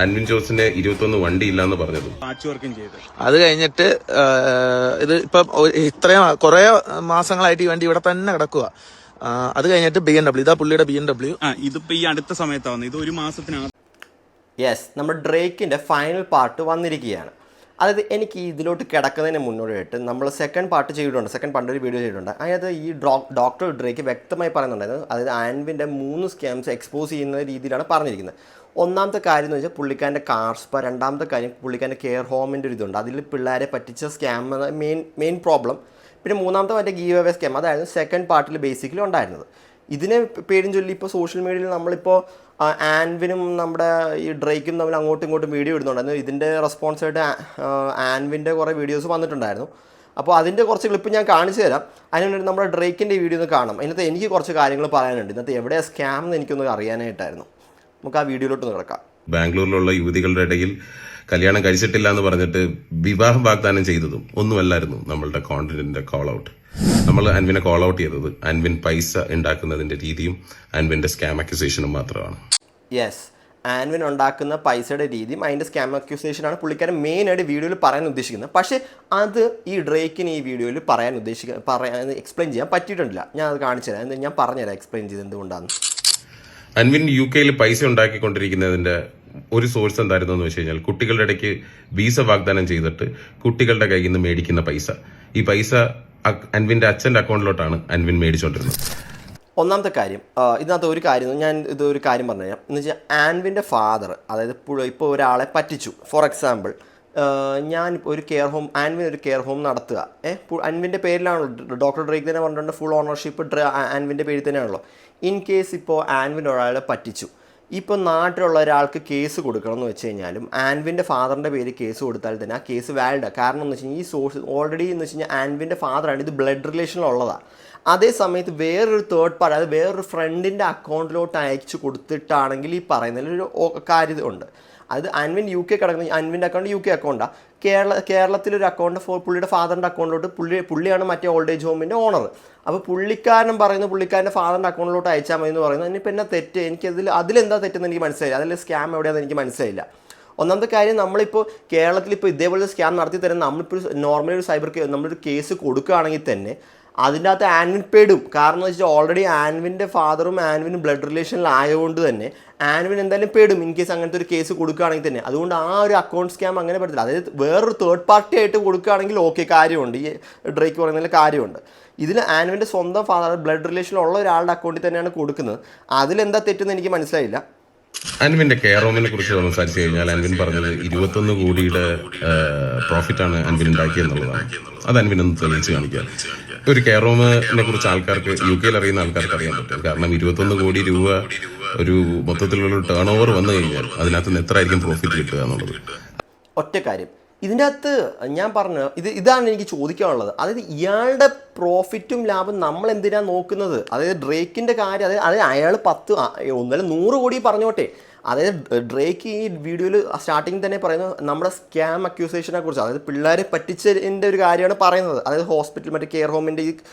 അൻവിൻ ജോസിന്റെ 21 വണ്ടി ഇല്ലാന്ന് പറഞ്ഞത്. അത് കഴിഞ്ഞിട്ട് ഇത് ഇപ്പം ഇത്രയും കുറെ മാസങ്ങളായിട്ട് ഈ വണ്ടി ഇവിടെ തന്നെ കിടക്കുക. അത് കഴിഞ്ഞിട്ട് BMW, ഇതാ പുള്ളിയുടെ BMW. ഇതിപ്പോ ഈ അടുത്ത സമയത്താണ്, ഇത് ഒരു മാസത്തിനകത്ത്. യെസ്, നമ്മുടെ ഡ്രേക്കിൻ്റെ ഫൈനൽ പാർട്ട് വന്നിരിക്കുകയാണ്. അതായത് എനിക്ക് ഇതിലോട്ട് കിടക്കുന്നതിന് മുന്നോടിയായിട്ട് നമ്മൾ സെക്കൻഡ് പാർട്ട് ചെയ്തിട്ടുണ്ട്, സെക്കൻഡ് പാർട്ട് ഒരു വീഡിയോ ചെയ്തിട്ടുണ്ട്. അതായത് ഈ ഡോക്ടർ ഡ്രേക്ക് വ്യക്തമായി പറയുന്നുണ്ടായിരുന്നു, അതായത് ആൻവിൻ്റെ 3 സ്കാംസ് എക്സ്പോസ് ചെയ്യുന്ന രീതിയിലാണ് പറഞ്ഞിരിക്കുന്നത്. ഒന്നാമത്തെ കാര്യം എന്ന് വെച്ചാൽ പുള്ളിക്കാരൻ്റെ കാർസ്പ, രണ്ടാമത്തെ കാര്യം പുള്ളിക്കാരൻ്റെ കെയർ ഹോമിൻ്റെ ഒരു ഇതുണ്ട്, അതിൽ പിള്ളേരെ പറ്റിച്ച സ്കാം മെയിൻ പ്രോബ്ലം. പിന്നെ മൂന്നാമത്തെ മറ്റേ ഗീവ് അവേ സ്കാം, അതായിരുന്നു സെക്കൻഡ് പാർട്ടിൽ ബേസിക്കലി ഉണ്ടായിരുന്നത്. ഇതിനെ പേരും ചൊല്ലി ഇപ്പോൾ സോഷ്യൽ മീഡിയയിൽ നമ്മളിപ്പോൾ ആൻവിനും നമ്മുടെ ഈ ഡ്രേക്കും തമ്മിൽ അങ്ങോട്ടും ഇങ്ങോട്ടും വീഡിയോ ഇടുന്നുണ്ടായിരുന്നു. ഇതിൻ്റെ റെസ്പോൺസായിട്ട് ആൻവിൻ്റെ കുറേ വീഡിയോസ് വന്നിട്ടുണ്ടായിരുന്നു. അപ്പോൾ അതിൻ്റെ കുറച്ച് ക്ലിപ്പ് ഞാൻ കാണിച്ചു തരാം. അതിനുവേണ്ടി നമ്മുടെ ഡ്രേക്കിൻ്റെ വീഡിയോ ഒന്ന് കാണാം. ഇന്നത്തെ എനിക്ക് കുറച്ച് കാര്യങ്ങൾ പറയാനുണ്ട്. ഇന്നത്തെ എവിടെയാണ് സ്കാം എന്ന് എനിക്കൊന്ന് അറിയാനായിട്ടായിരുന്നു. നമുക്ക് ആ വീഡിയോയിലോട്ട് കിടക്കാം. ബാംഗ്ലൂരിലുള്ള യുവതികളുടെ ഇടയിൽ കല്യാണം കഴിച്ചിട്ടില്ല എന്ന് പറഞ്ഞിട്ട് വിവാഹം വാഗ്ദാനം ചെയ്തതും ഒന്നുമല്ലായിരുന്നു നമ്മളുടെ കോണ്ടന്റിന്റെ കോൾ ഔട്ട്. നമ്മൾ അൻവിനെ കോൾ ഔട്ട് ചെയ്തത് അൻവിൻ പൈസ ഉണ്ടാക്കുന്നതിന്റെ രീതിയും അൻവിന്റെ സ്കാം അക്യൂസേഷനും മാത്രമാണ്. യെസ്, ആൻവിൻ ഉണ്ടാക്കുന്ന പൈസയുടെ രീതിയും അതിൻ്റെ സ്കാം അക്യൂസേഷനാണ് പുള്ളിക്കാരൻ മെയിനായിട്ട് വീഡിയോയിൽ പറയാൻ ഉദ്ദേശിക്കുന്നത്. പക്ഷേ അത് ഈ ഡ്രേക്കിന് ഈ വീഡിയോയിൽ എക്സ്പ്ലെയിൻ ചെയ്യാൻ പറ്റിയിട്ടുണ്ടില്ല. ഞാൻ അത് കാണിച്ചു തരാം, ഞാൻ പറഞ്ഞുതരാം എക്സ്പ്ലെയിൻ ചെയ്ത് എന്തുകൊണ്ടാണ്. അൻവിൻ UK പൈസ ഉണ്ടാക്കിക്കൊണ്ടിരിക്കുന്നതിന്റെ ഒരു സോഴ്സ് എന്തായിരുന്നു എന്ന് വെച്ച് കഴിഞ്ഞാൽ, കുട്ടികളുടെ ഇടയ്ക്ക് വീസ വാഗ്ദാനം ചെയ്തിട്ട് കുട്ടികളുടെ കയ്യിൽ നിന്ന് മേടിക്കുന്ന പൈസ. ഈ പൈസ അൻവിന്റെ അച്ഛന്റെ അക്കൗണ്ടിലോട്ടാണ് അൻവിൻ മേടിച്ചോണ്ടിരുന്നത്. ഒന്നാമത്തെ കാര്യം, ഇതിനകത്ത് ഒരു കാര്യം ഞാൻ ഒരു കാര്യം പറഞ്ഞു തരാം. എന്ന് വെച്ചാൽ ആൻവിൻ്റെ ഫാദർ, അതായത് ഇപ്പോൾ ഒരാളെ പറ്റിച്ചു. ഫോർ എക്സാമ്പിൾ, ഞാൻ ഒരു കെയർ ഹോം, ആൻവിൻ ഒരു കെയർ ഹോം നടത്തുക. ആൻവിൻ്റെ പേരിലാണല്ലോ, ഡോക്ടർ ഡ്രേക്ക് തന്നെ പറഞ്ഞിട്ടുണ്ട് ഫുൾ ഓണർഷിപ്പ് ആൻവിൻ്റെ പേരിൽ തന്നെയാണല്ലോ. ഇൻ കേസ് ഇപ്പോൾ ആൻവിൻ ഒരാളെ പറ്റിച്ചു, ഇപ്പോൾ നാട്ടിലുള്ള ഒരാൾക്ക് കേസ് കൊടുക്കണം എന്ന് വെച്ച് കഴിഞ്ഞാലും ആൻവിൻ്റെ ഫാദറിൻ്റെ പേര് കേസ് കൊടുത്താൽ തന്നെ ആ കേസ് വാലിഡാണ്. കാരണം എന്ന് വെച്ച് കഴിഞ്ഞാൽ ഈ സോഴ്സ് ഓൾറെഡി എന്ന് വെച്ച് കഴിഞ്ഞാൽ ആൻവിൻ്റെ ഫാദറാണ്, ഇത് ബ്ലഡ് റിലേഷനിലുള്ളതാണ്. അതേ സമയത്ത് വേറൊരു തേർഡ് പാർട്ടി, അതായത് വേറൊരു ഫ്രണ്ടിൻ്റെ അക്കൗണ്ടിലോട്ട് അയച്ചു കൊടുത്തിട്ടാണെങ്കിൽ ഈ പറയുന്നതിലൊരു കാര്യമുണ്ട്. അത് ആൻവിൻ UK കിടക്കുന്ന ആൻവിൻ്റെ അക്കൗണ്ട് UK അക്കൗണ്ടാണ്. കേരളത്തിലൊരു അക്കൗണ്ട് പുള്ളിയുടെ ഫാദറിൻ്റെ അക്കൗണ്ടിലോട്ട് പുള്ളിയാണ് മറ്റേ ഓൾഡ് ഏജ് ഹോമിൻ്റെ ഓണർ. അപ്പോൾ പുള്ളിക്കാരൻ പറയുന്നത് പുള്ളിക്കാരൻ്റെ ഫാദറിൻ്റെ അക്കൗണ്ടിലോട്ട് അയച്ചാൽ മതി എന്ന് പറയുന്നത്. ഇനിയിപ്പോൾ എന്നാ തെറ്റ്, അതിലെന്താ തെറ്റെന്ന് എനിക്ക് മനസ്സിലായില്ല, അതിൽ സ്കാം എവിടെയാണെന്ന് എനിക്ക് മനസ്സിലായില്ല. ഒന്നാമത്തെ കാര്യം, നമ്മളിപ്പോൾ കേരളത്തിലിപ്പോൾ ഇതേപോലെ സ്കാം നടത്തി തരുന്ന നമ്മളിപ്പോൾ നോർമലി ഒരു നമ്മളൊരു കേസ് കൊടുക്കുകയാണെങ്കിൽ തന്നെ അതിൻ്റെ അകത്ത് ആൻവിൻ പെടും. കാരണം എന്ന് വെച്ചാൽ ഓൾറെഡി ആൻവിൻ്റെ ഫാദറും ആൻവിനും ബ്ലഡ് റിലേഷനിലായതുകൊണ്ട് തന്നെ ആൻവിൻ എന്തായാലും പെടും ഇൻ കേസ് അങ്ങനത്തെ ഒരു കേസ് കൊടുക്കുകയാണെങ്കിൽ തന്നെ. അതുകൊണ്ട് ആ ഒരു അക്കൗണ്ട് സ്കാം അങ്ങനെ പറ്റത്തില്ല. അതായത് വേറൊരു തേർഡ് പാർട്ടി ആയിട്ട് കൊടുക്കുകയാണെങ്കിൽ ഓക്കെ, കാര്യമുണ്ട്, ഈ ഡ്രേക്ക് പറയുന്നതിൽ കാര്യമുണ്ട്. ഇതിൽ ആൻവിൻ്റെ സ്വന്തം ഫാദർ ബ്ലഡ് റിലേഷനിലുള്ള ഒരാളുടെ അക്കൗണ്ടിൽ തന്നെയാണ് കൊടുക്കുന്നത്. അതിലെന്താ തെറ്റെന്ന് എനിക്ക് മനസ്സിലായില്ല. അൻവിന്റെ കെയർ ഹോമിനെ കുറിച്ച് സംസാരിച്ചു കഴിഞ്ഞാൽ അൻവിൻ പറഞ്ഞത് 21 കോടിയുടെ പ്രോഫിറ്റാണ് അൻവിൻ ഉണ്ടാക്കിയെന്നുള്ളതാണ്. അത് അൻവിൻ ഒന്ന് തെളിയിച്ച് കാണിക്കുക. ഒരു കെയർ ഹോമിനെ കുറിച്ച് ആൾക്കാർക്ക് UK അറിയുന്ന ആൾക്കാർക്ക് അറിയാൻ പറ്റും. കാരണം 21 കോടി രൂപ ഒരു മൊത്തത്തിലുള്ള ടേൺ ഓവർ വന്നു കഴിഞ്ഞാൽ അതിനകത്ത് നിന്ന് എത്ര ആയിരിക്കും പ്രോഫിറ്റ് കിട്ടുക എന്നുള്ളത്. ഒറ്റ കാര്യം ഇതിൻ്റെ അകത്ത് ഞാൻ പറഞ്ഞു, ഇതാണ് എനിക്ക് ചോദിക്കാനുള്ളത്. അതായത് ഇയാളുടെ പ്രോഫിറ്റും ലാഭം നമ്മൾ എന്തിനാണ് നോക്കുന്നത്? അതായത് ഡ്രേക്കിൻ്റെ കാര്യം, അതായത് അയാൾ 10 ഒന്നല്ല 100 കോടി പറഞ്ഞോട്ടെ. അതായത് ഡ്രേക്ക് ഈ വീഡിയോയിൽ സ്റ്റാർട്ടിങ് തന്നെ പറയുന്നത് നമ്മുടെ സ്കാം അക്യൂസേഷനെ കുറിച്ച്, അതായത് പിള്ളേരെ പറ്റിച്ചതിൻ്റെ ഒരു കാര്യമാണ് പറയുന്നത്. അതായത് ഹോസ്പിറ്റൽ മറ്റേ കെയർ ഹോമിൻ്റെ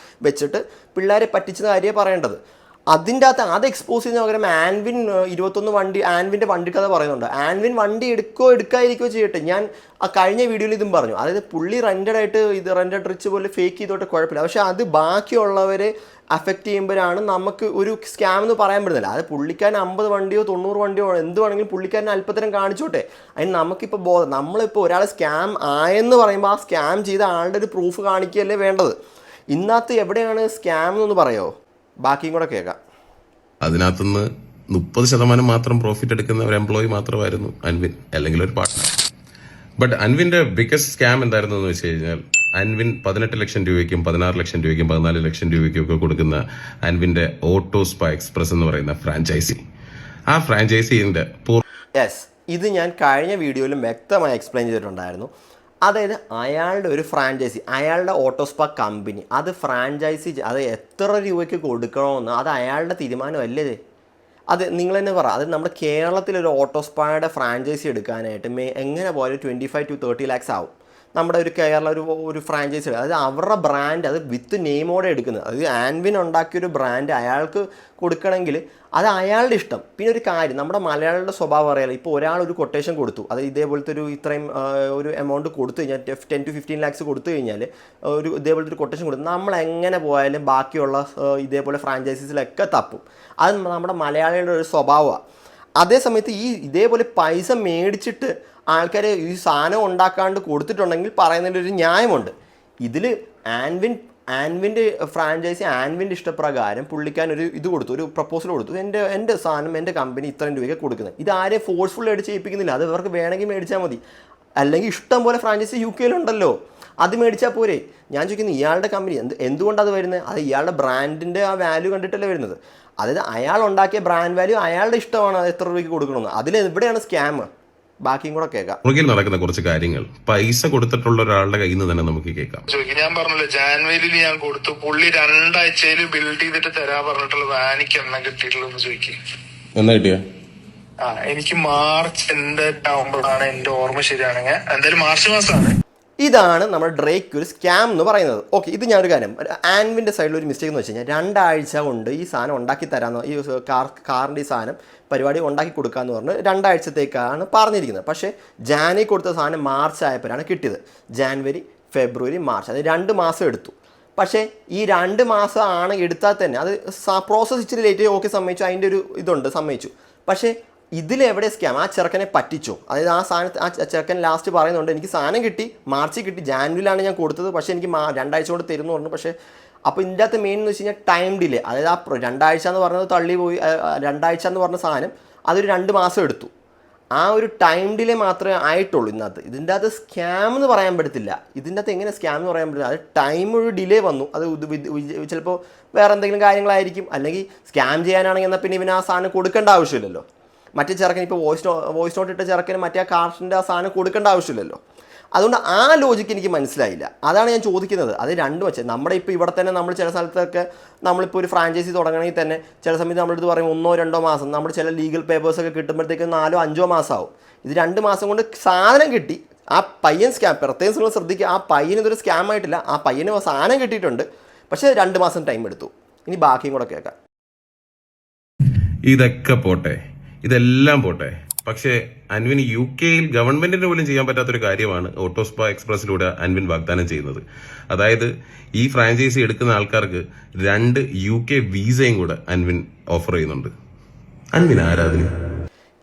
വെച്ചിട്ട് പിള്ളേരെ പറ്റിച്ചത് കാര്യമാണ് പറയേണ്ടത്. അതിൻ്റെ അകത്ത് അത് എക്സ്പോസ് ചെയ്യുന്ന പകരം ആൻവിൻ 21 വണ്ടി, ആൻവിൻ്റെ വണ്ടി കഥ പറയുന്നുണ്ട്. ആൻവിൻ വണ്ടി എടുക്കാതിരിക്കുകയോ ചെയ്യട്ടെ. ഞാൻ ആ കഴിഞ്ഞ വീഡിയോയിൽ ഇതും പറഞ്ഞു. അതായത് പുള്ളി റെൻറ്റഡായിട്ട് ഇത് റെൻറ്റഡ് റിച്ച് പോലെ ഫേക്ക് ചെയ്തോട്ട് കുഴപ്പമില്ല. പക്ഷേ അത് ബാക്കിയുള്ളവരെ അഫക്റ്റ് ചെയ്യുമ്പോഴാണ് നമുക്ക് ഒരു സ്കാം എന്ന് പറയാൻ പറ്റുന്നില്ല. അത് പുള്ളിക്കാരൻ 50 വണ്ടിയോ 90 വണ്ടിയോ എന്ത് വേണമെങ്കിലും പുള്ളിക്കാരൻ അല്പത്തരം കാണിച്ചോട്ടെ. അതിന് നമുക്കിപ്പോൾ നമ്മളിപ്പോൾ ഒരാൾ സ്കാം ആയെന്ന് പറയുമ്പോൾ ആ സ്കാം ചെയ്ത ആളുടെ ഒരു പ്രൂഫ് കാണിക്കുകയല്ലേ വേണ്ടത്. ഇന്നത്തെ എവിടെയാണ് സ്കാം എന്നൊന്ന് പറയുമോ? ബാക്കിയും കൂടെ കേൾക്കാം. അതിനകത്തുനിന്ന് 30% മാത്രം പ്രോഫിറ്റ് എടുക്കുന്ന ഒരു എംപ്ലോയി മാത്രമായിരുന്നു അൻവിൻ, അല്ലെങ്കിൽ ഒരു പാർട്ട്ണർ. ബട്ട് അൻവിന്റെ ബിഗസ്റ്റ് സ്കാം എന്തായിരുന്നു എന്ന് വെച്ച് കഴിഞ്ഞാൽ, അൻവിൻ 18 ലക്ഷം രൂപയ്ക്കും 16 ലക്ഷം രൂപയ്ക്കും 14 ലക്ഷം രൂപയ്ക്കും ഒക്കെ കൊടുക്കുന്ന അൻവിന്റെ ഓട്ടോ സ്പാ എക്സ്പ്രസ് എന്ന് പറയുന്ന ഫ്രാഞ്ചൈസി, ആ ഫ്രാഞ്ചൈസിന്റെ യെസ്, ഇത് ഞാൻ കഴിഞ്ഞ വീഡിയോയിലും വ്യക്തമായി എക്സ്പ്ലെയിൻ ചെയ്തിട്ടുണ്ടായിരുന്നു. അതായത് അയാളുടെ ഒരു ഫ്രാഞ്ചൈസി, അയാളുടെ ഓട്ടോസ്പാ കമ്പനി, അത് ഫ്രാഞ്ചൈസി, അത് എത്ര രൂപയ്ക്ക് കൊടുക്കണമെന്ന് അത് അയാളുടെ തീരുമാനമല്ലേ? അത് നിങ്ങൾ തന്നെ പറ. അത് നമ്മുടെ കേരളത്തിലൊരു ഓട്ടോസ്പായുടെ ഫ്രാഞ്ചൈസി എടുക്കാനായിട്ട് എങ്ങനെ പോയാലും 25 to 30 lakhs ആവും. നമ്മുടെ ഒരു കേരള ഒരു ഫ്രാഞ്ചൈസി, അതായത് അവരുടെ ബ്രാൻഡ് അത് വിത്ത് നെയിമോടെ എടുക്കുന്നത്, അതായത് ആൻവിൻ ഉണ്ടാക്കിയൊരു ബ്രാൻഡ് അയാൾക്ക് കൊടുക്കണമെങ്കിൽ അത് അയാളുടെ ഇഷ്ടം. പിന്നെ ഒരു കാര്യം, നമ്മുടെ മലയാളികളുടെ സ്വഭാവം അറിയാലോ. ഇപ്പോൾ ഒരാൾ ഒരു കൊട്ടേഷൻ കൊടുത്തു, അത് ഇതേപോലത്തെ ഇത്രയും ഒരു എമൗണ്ട് കൊടുത്തു കഴിഞ്ഞാൽ 10 to 15 lakhs കൊടുത്തു കഴിഞ്ഞാൽ ഇതേപോലത്തെ ഒരു കൊട്ടേഷൻ കൊടുത്തു, നമ്മൾ എങ്ങനെ പോയാലും ബാക്കിയുള്ള ഇതേപോലെ ഫ്രാഞ്ചൈസീസിലൊക്കെ തപ്പും. അത് നമ്മുടെ മലയാളികളുടെ ഒരു സ്വഭാവമാണ്. അതേസമയത്ത് ഇതേപോലെ പൈസ മേടിച്ചിട്ട് ആൾക്കാർ ഈ സാധനം ഉണ്ടാക്കാണ്ട് കൊടുത്തിട്ടുണ്ടെങ്കിൽ പറയുന്നതിൻ്റെ ഒരു ന്യായമുണ്ട്. ഇതിൽ ആൻവിൻ്റെ ഫ്രാഞ്ചൈസി ആൻവിൻ്റെ ഇഷ്ടപ്രകാരം പുള്ളിക്കാൻ ഇത് കൊടുത്തു, ഒരു പ്രപ്പോസൽ കൊടുത്തു, എൻ്റെ സാധനം എൻ്റെ കമ്പനി ഇത്രയും രൂപയ്ക്ക് കൊടുക്കുന്നത്. ഇതാരെയും ഫോഴ്സ്ഫുള്ളി ആയിട്ട് ചെയ്യിപ്പിക്കുന്നില്ല. അത് ഇവർക്ക് വേണമെങ്കിൽ മേടിച്ചാൽ മതി. അല്ലെങ്കിൽ ഇഷ്ടം പോലെ ഫ്രാഞ്ചൈസി UK യിലുണ്ടല്ലോ, അത് മേടിച്ചാൽ പോരെ. ഞാൻ ചോദിക്കുന്നത് ഇയാളുടെ കമ്പനി എന്തുകൊണ്ടാണ് അത് വരുന്നത്? അത് ഇയാളുടെ ബ്രാൻഡിൻ്റെ ആ വാല്യൂ കണ്ടിട്ടല്ലേ വരുന്നത്. അതായത് അയാൾ ഉണ്ടാക്കിയ ബ്രാൻഡ് വാല്യൂ അയാളുടെ ഇഷ്ടമാണ് അത് എത്ര രൂപയ്ക്ക് കൊടുക്കണമെന്ന്. അതിൽ എവിടെയാണ് സ്കാം? ബാക്കിയും കൂടെ കേൾക്കാം. പുറകിൽ നടക്കുന്ന കുറച്ച് കാര്യങ്ങൾ പൈസ കൊടുത്തിട്ടുള്ള ഒരാളുടെ കയ്യിൽ നിന്ന് തന്നെ നമുക്ക് കേൾക്കാം. ഞാൻ പറഞ്ഞല്ലോ, ജാനുവരിയിൽ ഞാൻ കൊടുത്തു, പുള്ളി 2 ആഴ്ചയിൽ ബിൽഡ് ചെയ്തിട്ട് തരാ പറഞ്ഞിട്ടുള്ള വാനിക്ക് എണ്ണം കിട്ടിയിട്ടുള്ളൂ ചോദിക്കും. എന്നാ കിട്ടിയ? എനിക്ക് മാർച്ച് ആവുമ്പോഴാണ് എന്റെ ഓർമ്മ ശരിയാണെങ്കിൽ, എന്തായാലും മാർച്ച് മാസമാണ്. ഇതാണ് നമ്മുടെ ഡ്രേക്ക് ഒരു സ്കാം എന്ന് പറയുന്നത്. ഓക്കെ, ഇത് ഞാനൊരു കാര്യം, ആൻവിൻ്റെ സൈഡിൽ ഒരു മിസ്റ്റേക്ക് എന്ന് വെച്ച് കഴിഞ്ഞാൽ 2 ആഴ്ച കൊണ്ട് ഈ സാധനം ഉണ്ടാക്കി തരാമെന്ന്, ഈ കാറിൻ്റെ ഈ സാധനം പരിപാടി ഉണ്ടാക്കി കൊടുക്കാമെന്ന് പറഞ്ഞ് 2 ആഴ്ചത്തേക്കാണ് പറഞ്ഞിരിക്കുന്നത്. പക്ഷേ ജാനുവരി കൊടുത്ത സാധനം മാർച്ച് ആയപ്പോഴാണ് കിട്ടിയത്. ജാനുവരി, ഫെബ്രുവരി, മാർച്ച്, അത് 2 മാസം എടുത്തു. പക്ഷേ ഈ 2 മാസം ആണ് എടുത്താൽ തന്നെ അത് പ്രോസസ് ഇച്ചിരി ലേറ്റ്. ഓക്കെ, സമ്മതിച്ചു, അതിൻ്റെ ഒരു ഇതുണ്ട്, സമ്മതിച്ചു. പക്ഷേ ഇതിലെവിടെ സ്കാം? ആ ചെറുക്കനെ പറ്റിച്ചോ? അതായത് ആ ചെറുക്കൻ ലാസ്റ്റ് പറയുന്നുണ്ട്, എനിക്ക് സാധനം കിട്ടി, മാർച്ചിൽ കിട്ടി, ജാനുവരിയിലാണ് ഞാൻ കൊടുത്തത്, പക്ഷേ എനിക്ക് 2 ആഴ്ച കൊണ്ട് തരുമെന്ന് പറഞ്ഞു. പക്ഷേ അപ്പോൾ ഇതിൻ്റെ അകത്ത് മെയിൻ എന്ന് വെച്ച് കഴിഞ്ഞാൽ ടൈം ഡിലേ. അതായത് ആ 2 ആഴ്ച എന്ന് പറഞ്ഞത് തള്ളി പോയി. 2 ആഴ്ച എന്ന് പറഞ്ഞ സാധനം അതൊരു 2 മാസം എടുത്തു. ആ ഒരു ടൈം ഡിലേ മാത്രമേ ആയിട്ടുള്ളൂ ഇതിനകത്ത്. ഇതിൻ്റെ അകത്ത് സ്കാം എന്ന് പറയാൻ പറ്റത്തില്ല. ഇതിൻ്റെ അകത്ത് എങ്ങനെ സ്കാം എന്ന് പറയാൻ പറ്റില്ല? അത് ടൈം ഒരു ഡിലേ വന്നു. അത് ചിലപ്പോൾ വേറെ എന്തെങ്കിലും കാര്യങ്ങളായിരിക്കും. അല്ലെങ്കിൽ സ്കാം ചെയ്യാനാണെങ്കിൽ എന്നാൽ പിന്നെ ഇവന് ആ സാധനം കൊടുക്കേണ്ട ആവശ്യമില്ലല്ലോ. മറ്റേ ചെറുക്കൻ ഇപ്പോൾ വോയിസ് നോട്ട് ഇട്ട ചെറുക്കന് മറ്റേ ആ കാർഷിൻ്റെ ആ സാധനം കൊടുക്കേണ്ട ആവശ്യമില്ലല്ലോ. അതുകൊണ്ട് ആ ലോജിക്ക് എനിക്ക് മനസ്സിലായില്ല. അതാണ് ഞാൻ ചോദിക്കുന്നത്. അത് രണ്ടും വെച്ച് നമ്മുടെ ഇപ്പോൾ ഇവിടെ തന്നെ നമ്മൾ ചില സ്ഥലത്തൊക്കെ നമ്മളിപ്പോൾ ഒരു ഫ്രാഞ്ചൈസി തുടങ്ങണമെങ്കിൽ തന്നെ ചില സമയത്ത് നമ്മളിത് പറയും 1-2 മാസം, നമ്മൾ ചില ലീഗൽ പേപ്പേഴ്സൊക്കെ കിട്ടുമ്പോഴത്തേക്ക് 4-5 മാസമാവും. ഇത് 2 മാസം കൊണ്ട് സാധനം കിട്ടി. ആ പയ്യൻ സ്കാം, പ്രത്യേകം നിങ്ങൾ ശ്രദ്ധിക്കുക, ആ പയ്യന് ഇതൊരു സ്കാം ആയിട്ടില്ല. ആ പയ്യന് സാധനം കിട്ടിയിട്ടുണ്ട്, പക്ഷേ 2 മാസം ടൈം എടുത്തു. ഇനി ബാക്കിയും കൂടെ കേൾക്കാം. ഇതൊക്കെ പോട്ടെ, ഇതെല്ലാം പോട്ടെ, പക്ഷേ അൻവിൻ UK ഗവൺമെന്റിന് പോലും ചെയ്യാൻ പറ്റാത്തൊരു കാര്യമാണ് ഓട്ടോസ്പാ എക്സ്പ്രസിലൂടെ അൻവിൻ വാഗ്ദാനം ചെയ്യുന്നത്. അതായത് ഈ ഫ്രാഞ്ചൈസി എടുക്കുന്ന ആൾക്കാർക്ക് 2 UK വിസയും കൂടെ അൻവിൻ ഓഫർ ചെയ്യുന്നുണ്ട്. അൻവിൻ ആരാധന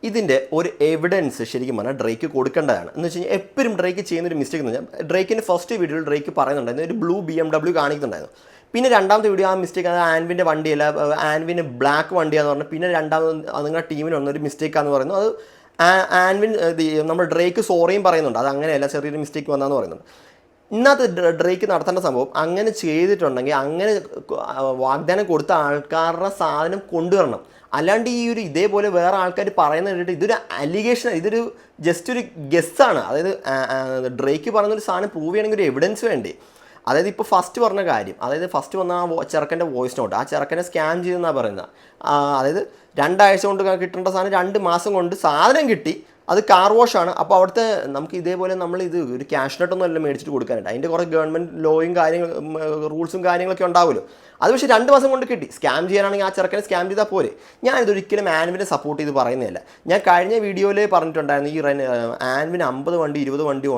ഇതിൻ്റെ ഒരു എവിഡൻസ് ശരിക്കും പറഞ്ഞാൽ ഡ്രേക്ക് കൊടുക്കേണ്ടതാണ്. എന്ന് വെച്ച് കഴിഞ്ഞാൽ എപ്പോഴും ഡ്രേക്ക് ചെയ്യുന്നൊരു മിസ്റ്റേക്ക് എന്ന് വെച്ചാൽ, ഡ്രേക്കിൻ്റെ ഫസ്റ്റ് വീഡിയോയിൽ ഡ്രേക്ക് പറയുന്നുണ്ടായിരുന്നു ഒരു ബ്ലൂ BMW കാണിക്കുന്നുണ്ടായിരുന്നു. പിന്നെ രണ്ടാമത്തെ വീഡിയോ ആ മിസ്റ്റേക്ക്, അത് ആൻവിൻ്റെ വണ്ടിയല്ല, ആൻവിന് ബ്ലാക്ക് വണ്ടിയാന്ന് പറഞ്ഞു. പിന്നെ രണ്ടാമത് നിങ്ങളുടെ ടീമിന് വന്നൊരു മിസ്റ്റേക്കാന്ന് പറയുന്നു. അത് ആൻവിൻ നമ്മൾ ഡ്രേക്ക് സോറിയും പറയുന്നുണ്ട്, അത് അങ്ങനെയല്ല, ചെറിയൊരു മിസ്റ്റേക്ക് വന്നാന്ന് പറയുന്നുണ്ട്. ഇന്നത്തെ ഡ്രേക്ക് നടത്തേണ്ട സംഭവം അങ്ങനെ ചെയ്തിട്ടുണ്ടെങ്കിൽ അങ്ങനെ വാഗ്ദാനം കൊടുത്ത ആൾക്കാരുടെ സാധനം കൊണ്ടുവരണം. അല്ലാണ്ട് ഈ ഒരു ഇതേപോലെ വേറെ ആൾക്കാർ പറയുന്നത് കേട്ടിട്ട് ഇതൊരു അലിഗേഷൻ, ഇതൊരു ജസ്റ്റ് ഒരു ഗസ്സാണ്. അതായത് ഡ്രേക്ക് പറയുന്നൊരു സാധനം പ്രൂവ് ചെയ്യണമെങ്കിൽ ഒരു എവിഡൻസ് വേണ്ടേ? അതായത് ഇപ്പോൾ ഫസ്റ്റ് പറഞ്ഞ കാര്യം, അതായത് ഫസ്റ്റ് വന്ന ആ ചെറുക്കൻ്റെ വോയിസ് നോട്ട്, ആ ചെറുക്കനെ സ്കാം ചെയ്തെന്നാണ് പറയുന്നത്. അതായത് 2 ആഴ്ച കൊണ്ട് കിട്ടേണ്ട സാധനം 2 മാസം കൊണ്ട് സാധനം കിട്ടി. അത് കാർ വാഷാണ്. അപ്പോൾ അവിടുത്തെ നമുക്ക് ഇതേപോലെ നമ്മൾ ഇത് ഒരു ക്യാഷ് നെട്ടൊന്നും അല്ല മേടിച്ചിട്ട് കൊടുക്കാനായിട്ട്. അതിൻ്റെ കുറേ ഗവൺമെൻറ് ലോയും റൂൾസും കാര്യങ്ങളൊക്കെ ഉണ്ടാവുമല്ലോ. അത് പക്ഷേ 2 മാസം കൊണ്ട് കിട്ടി. സ്കാം ചെയ്യാനാണെങ്കിൽ ആ ചെറുക്കനെ സ്കാം ചെയ്താൽ പോരെ. ഞാനിതൊരിക്കലും ആൻവിനെ സപ്പോർട്ട് ചെയ്ത് പറയുന്നതല്ല. ഞാൻ കഴിഞ്ഞ വീഡിയോയിൽ പറഞ്ഞിട്ടുണ്ടായിരുന്നു, ഈ ആൻവിന് 50 വണ്ടി 20 വണ്ടി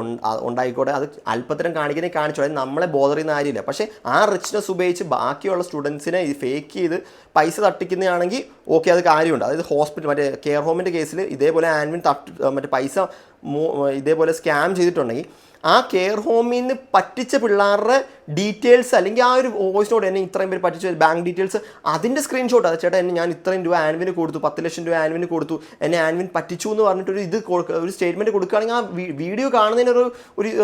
ഉണ്ടായിക്കോട്ടെ, അത് അല്പത്തരം കാണിച്ചോടെ നമ്മളെ ബോധർ ചെയ്യുന്ന കാര്യമില്ല. പക്ഷേ ആ റിച്ച്നെസ് ഉപയോഗിച്ച് ബാക്കിയുള്ള സ്റ്റുഡൻസിനെ ഫേക്ക് ചെയ്ത് പൈസ തട്ടിക്കുന്നതാണെങ്കിൽ ഓക്കെ, അത് കാര്യമുണ്ട്. അതായത് ഹോസ്പിറ്റൽ മറ്റേ കെയർ ഹോമിൻ്റെ കേസിൽ ഇതേപോലെ ആൻവിൻ മറ്റേ പൈസ ഇതേപോലെ സ്കാം ചെയ്തിട്ടുണ്ടെങ്കിൽ ആ കെയർ ഹോമിൽ നിന്ന് പറ്റിച്ച പിള്ളേരുടെ ഡീറ്റെയിൽസ്, അല്ലെങ്കിൽ ആ ഒരു വോയിസ് നോട്ട്, എന്നെ ഇത്രയും പേര് പറ്റിച്ച ബാങ്ക് ഡീറ്റെയിൽസ്, അതിൻ്റെ സ്ക്രീൻഷോട്ട്, അത് ചേട്ടാ എന്നെ ഞാൻ ഇത്രയും രൂപ ആൻവിന് കൊടുത്തു, 10 ലക്ഷം രൂപ ആൻവിന് കൊടുത്തു, എന്നെ ആൻവിൻ പറ്റിച്ചു എന്ന് പറഞ്ഞിട്ടൊരു ഒരു സ്റ്റേറ്റ്മെൻറ്റ് കൊടുക്കുകയാണെങ്കിൽ ആ വീഡിയോ കാണുന്നതിനൊരു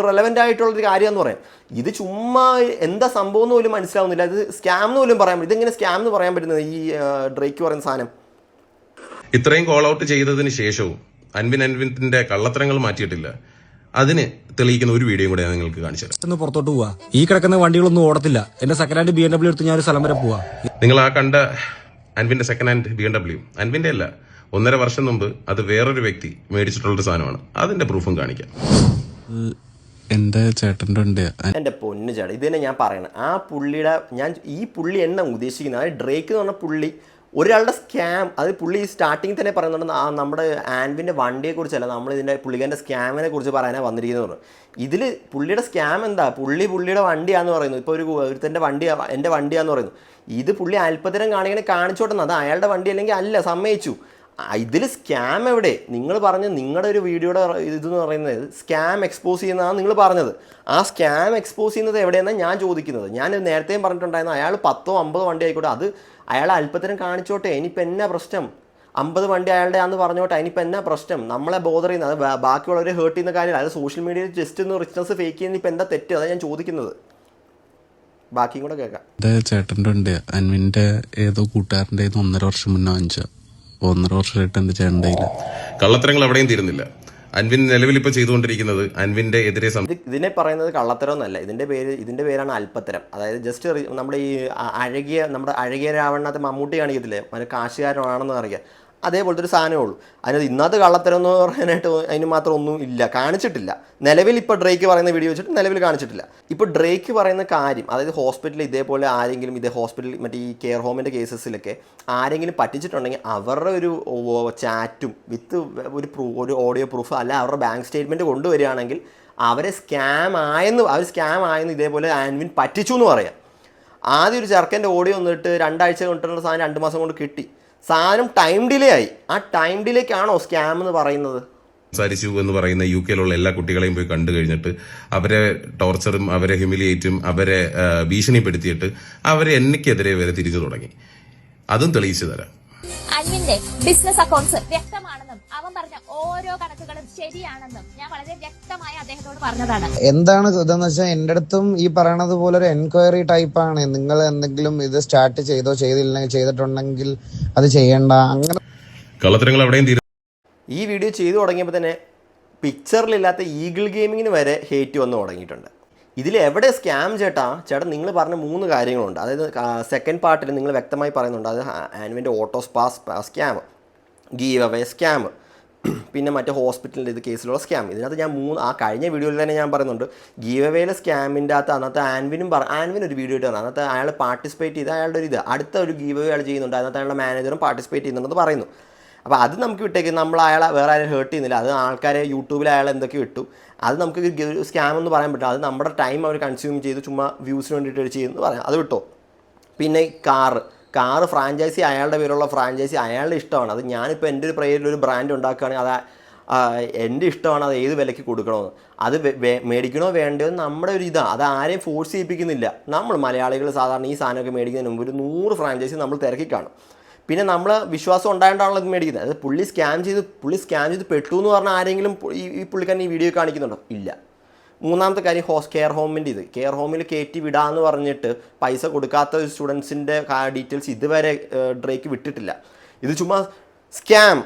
റെലവൻ്റ് ആയിട്ടുള്ളൊരു കാര്യമെന്ന് പറയാം. ഇത് ചുമ്മാ എന്താ സംഭവം എന്ന് പോലും മനസ്സിലാവുന്നില്ല. ഇത് സ്കാം എന്ന് പോലും പറയാൻ പറ്റും. ഇതെങ്ങനെ സ്കാം എന്ന് പറയാൻ പറ്റുന്നത് ഈ ഡ്രേക്ക് പറയുന്ന സാധനം? ഇത്രയും കോൾ ഔട്ട് ചെയ്തതിന് ശേഷവും അൻവിന്റെ കള്ളത്തരങ്ങൾ മാറ്റിയിട്ടില്ല. അതിന് തെളിയിക്കുന്ന ഒരു വീഡിയോ കൂടെ ഞാൻ നിങ്ങൾക്ക് കാണിച്ചു തരാം. പുറത്തോട്ട് പോവാ, ഈ കിടക്കുന്ന വണ്ടികളൊന്നും ഓടത്തില്ല. എന്റെ സെക്കൻഡ് ഹാൻഡ് BMW എടുത്ത് ഞാൻ ഒരു സ്ഥലം വരെ പോവാ. നിങ്ങൾ ആ കണ്ട അൻവിന്റെ സെക്കൻഡ് ഹാൻഡ് BMW അൻവിന്റെ അല്ല, 1.5 വർഷം മുമ്പ് അത് വേറൊരു വ്യക്തി മേടിച്ചിട്ടുള്ളൊരു സാധനമാണ്. അതിന്റെ പ്രൂഫും കാണിക്കാം. എൻ്റെ ചേട്ടൻ്റെ ഉണ്ട്. എൻ്റെ പൊന്നു ചേട്ടാ, ഇത് തന്നെ ഞാൻ പറയണം. ആ പുള്ളിയുടെ ഈ പുള്ളി എന്നെ ഉദ്ദേശിക്കുന്നത്, അതായത് ഡ്രേക്ക് എന്ന് പറഞ്ഞ പുള്ളി ഒരാളുടെ സ്കാം, അത് പുള്ളി സ്റ്റാർട്ടിങ് തന്നെ പറയുന്നുണ്ട് നമ്മുടെ ആൻവിൻ്റെ വണ്ടിയെക്കുറിച്ചല്ല, നമ്മളിതിൻ്റെ പുള്ളിക്കാരൻ്റെ സ്കാമിനെ കുറിച്ച് പറയാനാണ് വന്നിരിക്കുന്നത് പറഞ്ഞു. ഇതിൽ പുള്ളിയുടെ സ്കാം എന്താ, പുള്ളിയുടെ വണ്ടിയാന്ന് പറയുന്നു. ഇപ്പോൾ ഒരുത്തൻ്റെ വണ്ടി എൻ്റെ വണ്ടിയാന്ന് പറയുന്നു. ഇത് പുള്ളി അല്പത്തരം കാണിച്ചോട്ടെന്ന്, അത് അയാളുടെ വണ്ടി അല്ലെങ്കിൽ അല്ല, സമ്മതിച്ചു. ഇതിൽ സ്കാം എവിടെ? നിങ്ങൾ പറഞ്ഞ നിങ്ങളുടെ ഒരു വീഡിയോയുടെ ഇതെന്ന് പറയുന്നത് സ്കാം എക്സ്പോസ് ചെയ്യുന്നതാണ് നിങ്ങൾ പറഞ്ഞത്. ആ സ്കാം എക്സ്പോസ് ചെയ്യുന്നത് എവിടെയെന്നാണ് ഞാൻ ചോദിക്കുന്നത്. ഞാൻ നേരത്തെയും പറഞ്ഞിട്ടുണ്ടായിരുന്നു, അയാൾ 10-50 വണ്ടി ആയിക്കോട്ടെ, അത് അയാൾ അല്പത്തരം കാണിച്ചോട്ടെ, ഇനിയിപ്പോൾ എന്നാ പ്രശ്നം? 50 വണ്ടി അയാളുടെ ആണെന്ന് പറഞ്ഞോട്ടെ, ഇനിയിപ്പോൾ എന്നാ പ്രശ്നം? നമ്മളെ ബോധർ ചെയ്യുന്നത്, അത് ബാക്കിയുള്ളവരെ ഹേർട്ട് ചെയ്യുന്ന കാര്യമില്ല. അത് സോഷ്യൽ മീഡിയയിൽ ജസ്റ്റ് ഒന്ന് റിച്ച്നസ് ഫേക്ക് ചെയ്യുന്ന ഇപ്പം എന്താ തെറ്റ്? അതാണ് ഞാൻ ചോദിക്കുന്നത്. ബാക്കിയും കൂടെ കേൾക്കാം. എൻ്റെ ചേട്ടൻ്റെ ഉണ്ട്. അൻവിൻ്റെ ഏതോ കൂട്ടുകാരൻ്റെ 1.5 വർഷം മുന്നേ വാങ്ങിച്ച. 1.5 വർഷമായിട്ട് എൻ്റെ ചേട്ടൻ്റെ ഇല്ല. കള്ളത്തരങ്ങൾ അവിടെയും തീരുന്നില്ല. അൻവിൻ നിലവിൽ ഇപ്പോൾ ചെയ്തുകൊണ്ടിരിക്കുന്നത് അൻവിന്റെ എതിരെ ഇതിനെ പറയുന്നത് കള്ളത്തരം എന്നല്ല, ഇതിന്റെ പേരാണ് അല്പത്തരം. അതായത് ജസ്റ്റ് നമ്മുടെ ഈ അഴകിയ രാവണത്തെ മമ്മൂട്ടി കാണിക്കത്തില്ലേ, മറ്റേ കാശുകാരനാണെന്ന് അറിയാം, അതേപോലത്തെ ഒരു സാധനമേ ഉള്ളൂ. അതിനകത്ത് ഇന്നത്തെ കള്ളത്തരം എന്ന് പറയാനായിട്ട് അതിന് മാത്രം ഒന്നും ഇല്ല, കാണിച്ചിട്ടില്ല. നിലവിൽ ഇപ്പോൾ ഡ്രേക്ക് പറയുന്ന വീഡിയോ വെച്ചിട്ട് നിലവിൽ കാണിച്ചിട്ടില്ല. ഇപ്പോൾ ഡ്രേക്ക് പറയുന്ന കാര്യം, അതായത് ഹോസ്പിറ്റലിൽ ഇതേപോലെ ആരെങ്കിലും ഹോസ്പിറ്റലിൽ മറ്റേ ഈ കെയർ ഹോമിൻ്റെ കേസസിലൊക്കെ ആരെങ്കിലും പറ്റിച്ചിട്ടുണ്ടെങ്കിൽ അവരുടെ ഒരു ചാറ്റും വിത്ത് ഒരു ഓഡിയോ പ്രൂഫ് അല്ല അവരുടെ ബാങ്ക് സ്റ്റേറ്റ്മെൻറ്റ് കൊണ്ടുവരികയാണെങ്കിൽ അവർ സ്കാം ആയെന്ന് ഇതേപോലെ ആൻവിൻ പറ്റിച്ചു എന്ന് പറയാം. ആദ്യം ഒരു ചെറുക്കൻ്റെ ഓഡിയോ വന്നിട്ട് 2 ആഴ്ച കൊണ്ടുള്ള സാധനം 2 മാസം കൊണ്ട് കിട്ടി. സാധനം ടൈം ഡിലേ ആയി. ആ ടൈം ഡിലേക്കാണോ സ്കാം എന്ന് പറയുന്നത്? സംസാരിച്ചു എന്ന് പറയുന്ന UK-ലുള്ള എല്ലാ കുട്ടികളെയും പോയി കണ്ടു കഴിഞ്ഞിട്ട് അവരെ ടോർച്ചറും അവരെ ഹ്യൂമിലിയേറ്റും അവരെ ഭീഷണിപ്പെടുത്തിയിട്ട് അവരെ എനിക്കെതിരെ വരെ തിരിച്ചു തുടങ്ങി. അതും തെളിയിച്ചു തരാം. അൻവിന്റെ ബിസിനസ് അക്കൗണ്ട്സ് വ്യക്തമാണെന്നും അവൻ പറഞ്ഞ ഓരോ കണക്കുകളും ശരിയാണെന്നും ഞാൻ വളരെ വ്യക്തമായി അദ്ദേഹത്തോട് പറഞ്ഞതാണ്. എന്താണ് ഇതെന്ന് വെച്ചാൽ എൻ്റെ അടുത്തും ഈ പറയണത് പോലെ ഒരു എൻക്വയറി ടൈപ്പാണ്. നിങ്ങൾ എന്തെങ്കിലും ഇത് സ്റ്റാർട്ട് ചെയ്തിട്ടുണ്ടെങ്കിൽ അത് ചെയ്യണ്ട, അങ്ങനെ കള്ളത്തരങ്ങൾ എവിടെയും തീരും. ഈ വീഡിയോ ചെയ്തു തുടങ്ങിയപ്പോൾ തന്നെ പിക്ചറിലില്ലാത്ത ഈഗിൾ ഗെയിമിങ്ങിന് വരെ ഹേറ്റ് വന്ന് തുടങ്ങിയിട്ടുണ്ട്. ഇതിലെവിടെ സ്കാം ചേട്ടാ നിങ്ങൾ പറഞ്ഞ 3 കാര്യങ്ങളുണ്ട്. അതായത് സെക്കൻഡ് പാർട്ടിൽ നിങ്ങൾ വ്യക്തമായി പറയുന്നുണ്ട്, അത് ആൻവിൻ്റെ auto scam, give away scam, പിന്നെ മറ്റേ ഹോസ്പിറ്റലിൻ്റെ കേസിലുള്ള സ്കാം. ഇതിനകത്ത് ഞാൻ കഴിഞ്ഞ വീഡിയോയിൽ തന്നെ ഞാൻ പറയുന്നുണ്ട്, ഗീവ് അവേയിലെ സ്കാമിൻ്റെ അകത്ത് അന്നത്തെ ആൻവിൻ ഒരു വീഡിയോ ഇട്ട് അന്നത്തെ അയാൾ പാർട്ടിസിപ്പേറ്റ് ചെയ്ത് അയാളുടെ ഒരു അടുത്ത ഒരു ഗീവ് അവേ അയാൾ ചെയ്യുന്നുണ്ട്, അതിനകത്ത് അയാളുടെ മാനേജറും പാർട്ടിസിപ്പേറ്റ് ചെയ്യുന്നുണ്ടെന്ന് പറയുന്നു. അപ്പോൾ അത് നമുക്ക് വിട്ടേക്ക്, നമ്മൾ അയാളെ വേറെ ആരും ഹേർട്ട് ചെയ്യുന്നില്ല. അത് ആൾക്കാരെ യൂട്യൂബിൽ അയാൾ എന്തൊക്കെ ഇട്ടു, അത് നമുക്ക് സ്കാം എന്ന് പറയാൻ പറ്റില്ല. അത് നമ്മുടെ ടൈം അവർ കൺസ്യൂം ചെയ്ത് ചുമ്മാ വ്യൂസിന് വേണ്ടിയിട്ട് ചെയ്യുമെന്ന് പറയാം, അത് വിട്ടോ. പിന്നെ കാറ് ഫ്രാഞ്ചൈസി, അയാളുടെ പേരുള്ള ഫ്രാഞ്ചൈസി അയാളുടെ ഇഷ്ടമാണ്. അത് ഞാനിപ്പോൾ എൻ്റെ ഒരു പേരിൽ ഒരു ബ്രാൻഡ് ഉണ്ടാക്കുകയാണെങ്കിൽ അത് എൻ്റെ ഇഷ്ടമാണ്, അത് ഏത് വിലയ്ക്ക് കൊടുക്കണമെന്ന്. അത് മേടിക്കണോ വേണ്ടയോ നമ്മുടെ ഒരു ഇതാണ്, അത് ആരെയും ഫോഴ്സ് ചെയ്യിപ്പിക്കുന്നില്ല. നമ്മൾ മലയാളികൾ സാധാരണ ഈ സാധനമൊക്കെ മേടിക്കുന്നതിന് മുമ്പ് ഒരു 100 ഫ്രാഞ്ചൈസി നമ്മൾ തിരക്കി കാണും. പിന്നെ നമ്മൾ വിശ്വാസം ഉണ്ടായിട്ടാണല്ലോ ഇത് മേടിക്കുന്നത്. അത് പുള്ളി സ്കാം ചെയ്ത് പെട്ടു എന്ന് പറഞ്ഞാൽ ആരെങ്കിലും ഈ പുള്ളിക്കാരൻ ഈ വീഡിയോ കാണിക്കുന്നുണ്ടോ? ഇല്ല. മൂന്നാമത്തെ കാര്യം കെയർ ഹോമിൽ കയറ്റി വിടാമെന്ന് പറഞ്ഞിട്ട് പൈസ കൊടുക്കാത്ത സ്റ്റുഡൻസിൻ്റെ ഡീറ്റെയിൽസ് ഇതുവരെ ഡ്രേക്ക് വിട്ടിട്ടില്ല. ഇത് ചുമ്മാ സ്കാം,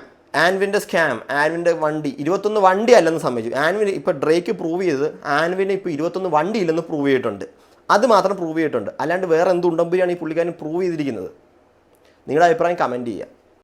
ആൻവിൻ്റെ വണ്ടി 21 വണ്ടി അല്ലെന്ന് സമ്മതിച്ചു. ആൻവിന് ഇപ്പോൾ ഡ്രേക്ക് പ്രൂവ് ചെയ്തത് ആൻവിന് ഇപ്പോൾ 21 വണ്ടി ഇല്ലെന്ന് പ്രൂവ് ചെയ്തിട്ടുണ്ട്. അത് മാത്രം പ്രൂവ് ചെയ്തിട്ടുണ്ട്, അല്ലാണ്ട് വേറെ എന്തുണ്ടെങ്കിലാണ് ഈ പുള്ളിക്കാരൻ പ്രൂവ് ചെയ്തിരിക്കുന്നത്? നിങ്ങളുടെ അഭിപ്രായം കമൻറ്റ് ചെയ്യുക.